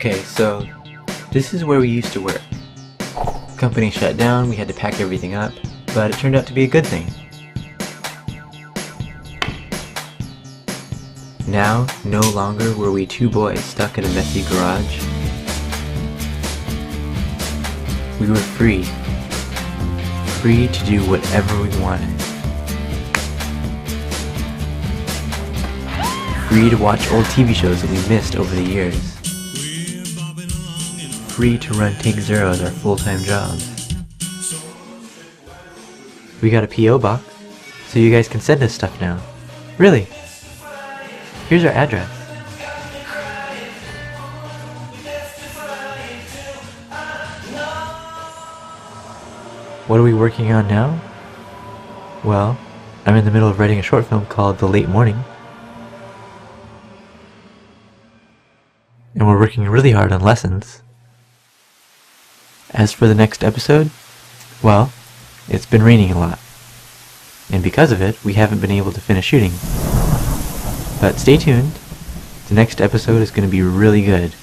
Okay, so this is where we used to work. The company shut down, we had to pack everything up, but it turned out to be a good thing. Now, no longer were we two boys stuck in a messy garage. We were free. Free to do whatever we wanted. Free to watch old TV shows that we missed over the years. Free to run Take Zero as our full-time jobs. We got a P.O. box, so you guys can send us stuff now. Really? Here's our address. What are we working on now? Well, I'm in the middle of writing a short film called The Late Morning. And we're working really hard on lessons. As for the next episode, well, it's been raining a lot. And because of it, we haven't been able to finish shooting. But stay tuned. The next episode is going to be really good.